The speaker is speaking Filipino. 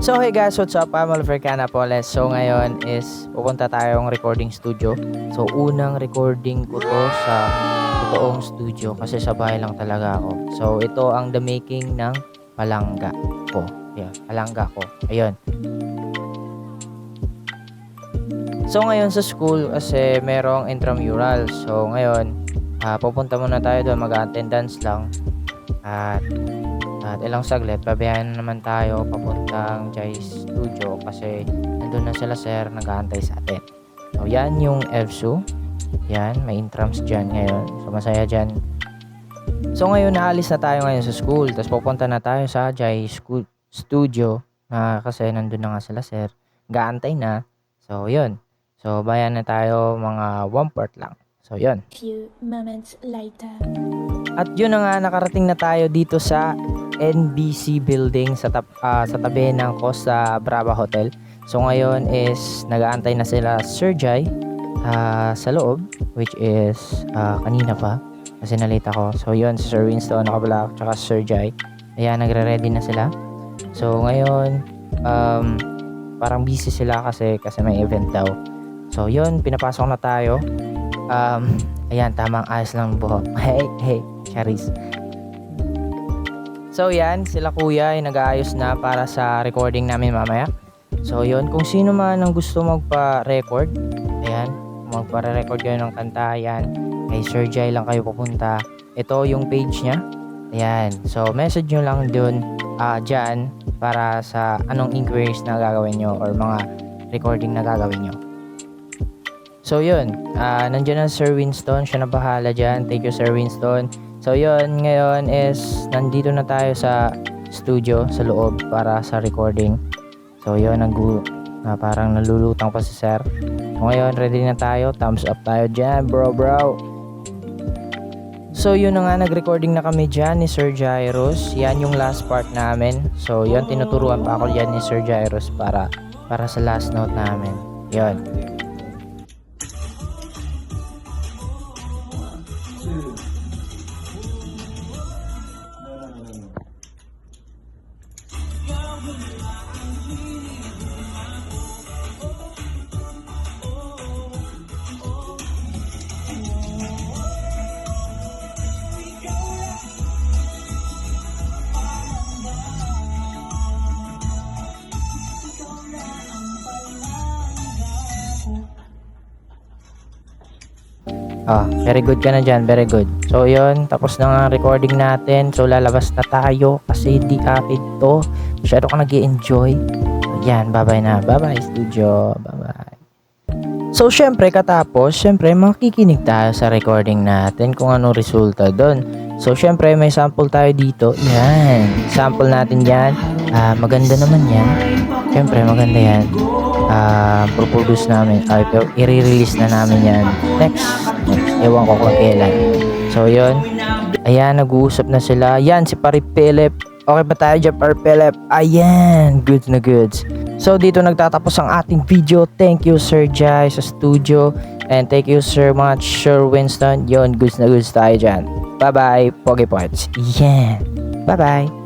So hey guys, what's up? I'm Oliver Canapoles. So ngayon is pupunta tayong recording studio. So unang recording ko to sa totoong studio kasi sa bahay lang talaga ako. So ito ang the making ng palangga ko. Yeah, palangga ko. Ayun. So ngayon sa school kasi merong intramural. So ngayon pupunta muna tayo doon, mag-attendance lang. At ilang saglit, babayaran na naman tayo papuntang Jai Studio kasi nandun na sila sir, nag-aantay sa atin. So yan yung EVSU. Yan, may intrams dyan ngayon. So masaya dyan. So ngayon, naalis na tayo ngayon sa school. Tapos pupunta na tayo sa Jai Studio na kasi nandun na nga sila sir. Nag-aantay na. So yun. So bayan na tayo mga 1/4 lang. So yun. Few moments later. At yun na nga, nakarating na tayo dito sa NBC building sa tabi ng Costa Brava Hotel. So ngayon is nag-aantay na sila Sir Jai sa loob, which is kanina pa kasi nalate ako. So yun, si Sir Winston, Nakabalak, tsaka Sir Jai. Ayan, nagre-ready na sila. So ngayon, parang busy sila kasi may event daw. So yun, pinapasok na tayo. Ayan, tamang ayos lang buhok. Hey, Charis. So yan, sila kuya ay nag-aayos na para sa recording namin mamaya. So yun, kung sino man ang gusto magpa-record, ayan, magpa-record kayo ng kanta, ayan, kay Sir Jai lang kayo pupunta. Ito yung page niya. Ayan, so message nyo lang dun dyan para sa anong inquiries na gagawin nyo or mga recording na gagawin nyo. So yun, nandiyan na Sir Winston, siya na bahala dyan. Thank you Sir Winston. So yun, ngayon is nandito na tayo sa studio, sa loob para sa recording. So yun, parang nalulutang pa si Sir. So ngayon, ready na tayo, thumbs up tayo dyan bro. So yun na nga, nag-recording na kami dyan ni Sir Jairus. Yan yung last part namin. So yun, tinuturuan pa ako dyan ni Sir Jairus para sa last note namin. Yun. Very good ka na dyan, very good. So yun, tapos na nga recording natin. So lalabas na tayo kasi di akin to. Masyado ka nag-i-enjoy. Yan, bye-bye na. Bye-bye studio. Bye-bye. So syempre katapos, makikinig tayo sa recording natin kung ano resulta doon. So syempre may sample tayo dito. Yan, sample natin yan. Maganda naman yan. Syempre maganda yan. Produce namin. I-release na namin yan. Next. Ewan ko kung kailan. So yun. Ayan, nag-uusap na sila. Yan, si Pari Philip. Okay ba tayo dyan, Pari Philip? Ayan, goods na goods. So dito nagtatapos ang ating video. Thank you Sir Jai sa studio. And thank you so much Sir Winston. Yun, goods na goods tayo dyan. Bye bye, Pogi Points. Yeah. Bye bye.